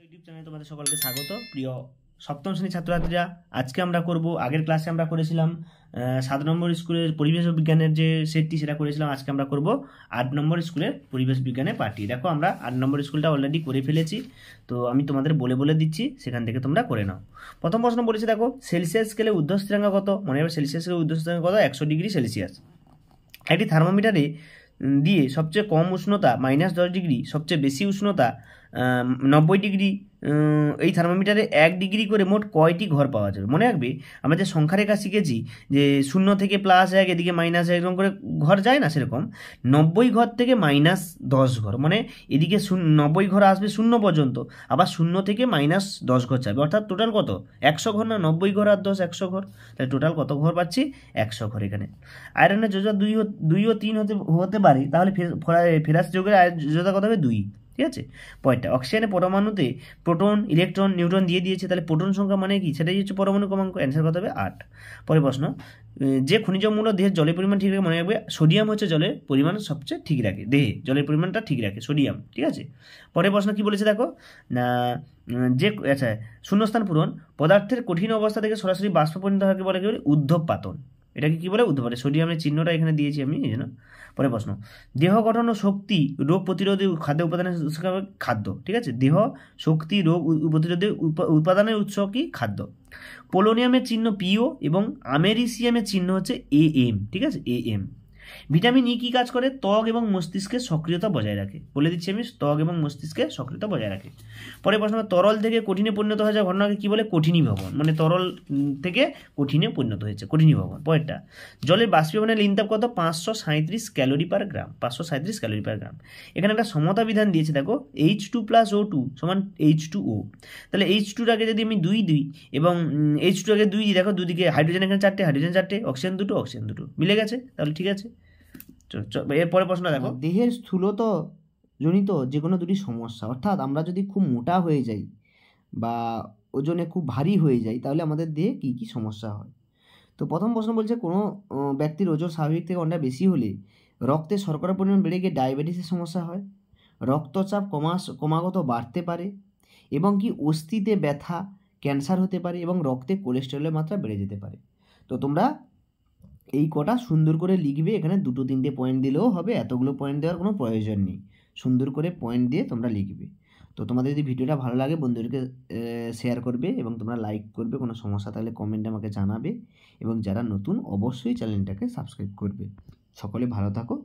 YouTube চ্যানেলে তোমাদের সকলকে স্বাগত। প্রিয় সপ্তম শ্রেণীর ছাত্রছাত্রীরা, আজকে আমরা করব, আগের ক্লাসে আমরা করেছিলাম 7 নম্বর স্কুলের পরিবেশ বিজ্ঞানের যে সেটটি সেটা করেছিলাম। আজকে আমরা করব 8 নম্বর স্কুলের পরিবেশ বিজ্ঞানের পার্টি। দেখো আমরা 8 নম্বর স্কুলটা অলরেডি করে ফেলেছি, তো আমি তোমাদের বলে বলে দিচ্ছি, সেখান থেকে তোমরা করে নাও। প্রথম প্রশ্ন বলেছে, দেখো সেলসিয়াস স্কেলে ঊর্ধ্ব স্থিরাঙ্ক কত? মনে হবে সেলসিয়াস স্কেলে ঊর্ধ্ব স্থিরাঙ্ক কত? 100 ডিগ্রি সেলসিয়াস। একটি থার্মোমিটারে দিয়ে সবচেয়ে কম উষ্ণতা -10 ডিগ্রি, সবচেয়ে বেশি উষ্ণতা 90 ডিগ্রি, এই থার্মোমিটারে 1 ডিগ্রি করে মোট কয়টি ঘর পাওয়া যাবে? মনে রাখবে আমরা যে সংখ্যা রেখা শিখেছি যে 0 থেকে +1 এদিকে -1 এরকম করে ঘর যায় না, সেরকম 90 ঘর থেকে -10 ঘর, মানে এদিকে 90 ঘর আসবে 0 পর্যন্ত, আবার 0 থেকে -10 ঘর যাবে, অর্থাৎ টোটাল কত? 100 ঘর না? 90 ঘর আর 10 100 ঘর, তাহলে টোটাল কত ঘর পাচ্ছি? 100 ঘর। এখানে আয়রনের যোজা 2 ও 3 হতে পারে, তাহলে ফেরাস যৌগের যোজা কত হবে? 2। ঠিক আছে। পয়েন্টটা, অক্সিজেনের পরমাণুতে প্রোটন, ইলেকট্রন, নিউট্রন দিয়ে দিয়েছে, তাহলে প্রোটন সংখ্যা মানে কি? সেটাই হচ্ছে পরমাণু ক্রমাঙ্ক। অ্যান্সার কত হবে? 8। পরের প্রশ্ন, যে খনিজ মূল্য দেহের জলের পরিমাণ ঠিক রাখে? মনে রাখবে সোডিয়াম হচ্ছে জলের পরিমাণ সবচেয়ে ঠিক রাখে, দেহে জলের পরিমাণটা ঠিক রাখে সোডিয়াম। ঠিক আছে। পরের প্রশ্ন কি বলেছে দেখো না, যে আচ্ছা শূন্যস্থান পূরণ, পদার্থের কঠিন অবস্থা থেকে সরাসরি বাষ্প পরিণত হওয়াকে বলে কি বলে? উদ্ধবপাতন। এটাকে কি বলে? উদ্ধবপাতন। সোডিয়ামের চিহ্নটা এখানে দিয়েছি আমি, এই জন্য। পরের প্রশ্ন, দেহ গঠন ও শক্তি, রোগ প্রতিরোধী খাদ্য উপাদানের উৎস খাদ্য। ঠিক আছে। দেহ শক্তি, রোগ প্রতিরোধী উপাদানের উৎস কি? খাদ্য। পোলোনিয়ামের চিহ্ন পিও এবং আমেরিসিয়ামের চিহ্ন হচ্ছে AM। ঠিক আছে, AM। ভিটামিন ই কি কাজ করে? ত্বক এবং মস্তিষ্কের সক্রিয়তা বজায় রাখে। বলে দিচ্ছি আমি, ত্বক এবং মস্তিষ্কের সক্রিয়তা বজায় রাখে। পরের প্রশ্ন, তরল থেকে কঠিনে পরিণত হয়ে যাওয়া ঘটনাকে কি বলে? কঠিনীভবন। মানে তরল থেকে কঠিনে পরিণত হয়েছে, কঠিনীভবন। পরেরটা, জলের বাষ্পীভবনের লিনতাপ কত? 537 ক্যালোরি পার গ্রাম। 537 ক্যালোরি পার গ্রাম। এখানে একটা সমতা বিধান দিয়েছে, দেখো H2 + O2 = H2O। তাহলে H2টাকে যদি আমি 2 দিই এবং H2টাকে 2 দিই, দেখো দুদিকে হাইড্রোজেন, এখানে 4টে হাইড্রোজেন, 4টে অক্সিজেন 2টো, অক্সিজেন 2টো, মিলে গেছে, তাহলে ঠিক আছে। এরপরে প্রশ্ন দেখো, দেহের স্থূলত জনিত যে কোনো দুটি সমস্যা, অর্থাৎ আমরা যদি খুব মোটা হয়ে যাই বা ওজনে খুব ভারী হয়ে যাই, তাহলে আমাদের দেহে কী কী সমস্যা হয়? তো প্রথম প্রশ্ন বলছে, কোনো ব্যক্তির ওজন স্বাভাবিক থেকে অনেক বেশি হলে রক্তে শর্করার পরিমাণ বেড়ে গিয়ে ডায়াবেটিসের সমস্যা হয়, রক্তচাপ ক্রমাগত বাড়তে পারে, এবং কি অস্থিতে ব্যথা, ক্যান্সার হতে পারে, এবং রক্তে কোলেস্টেরলের মাত্রা বেড়ে যেতে পারে। তো তোমরা এই কটা সুন্দর করে লিখবে। এখানে 2-3টে পয়েন্ট দিলেও হবে, এতগুলো পয়েন্ট দেওয়ার কোনো প্রয়োজন নেই। সুন্দর করে পয়েন্ট দিয়ে তোমরা লিখবে। তো তোমাদের যদি ভিডিওটা ভালো লাগে বন্ধুদেরকে শেয়ার করবে এবং তোমরা লাইক করবে। কোনো সমস্যা থাকলে কমেন্টে আমাকে জানাবে, এবং যারা নতুন অবশ্যই চ্যানেলটাকে সাবস্ক্রাইব করবে। সকলে ভালো থাকো।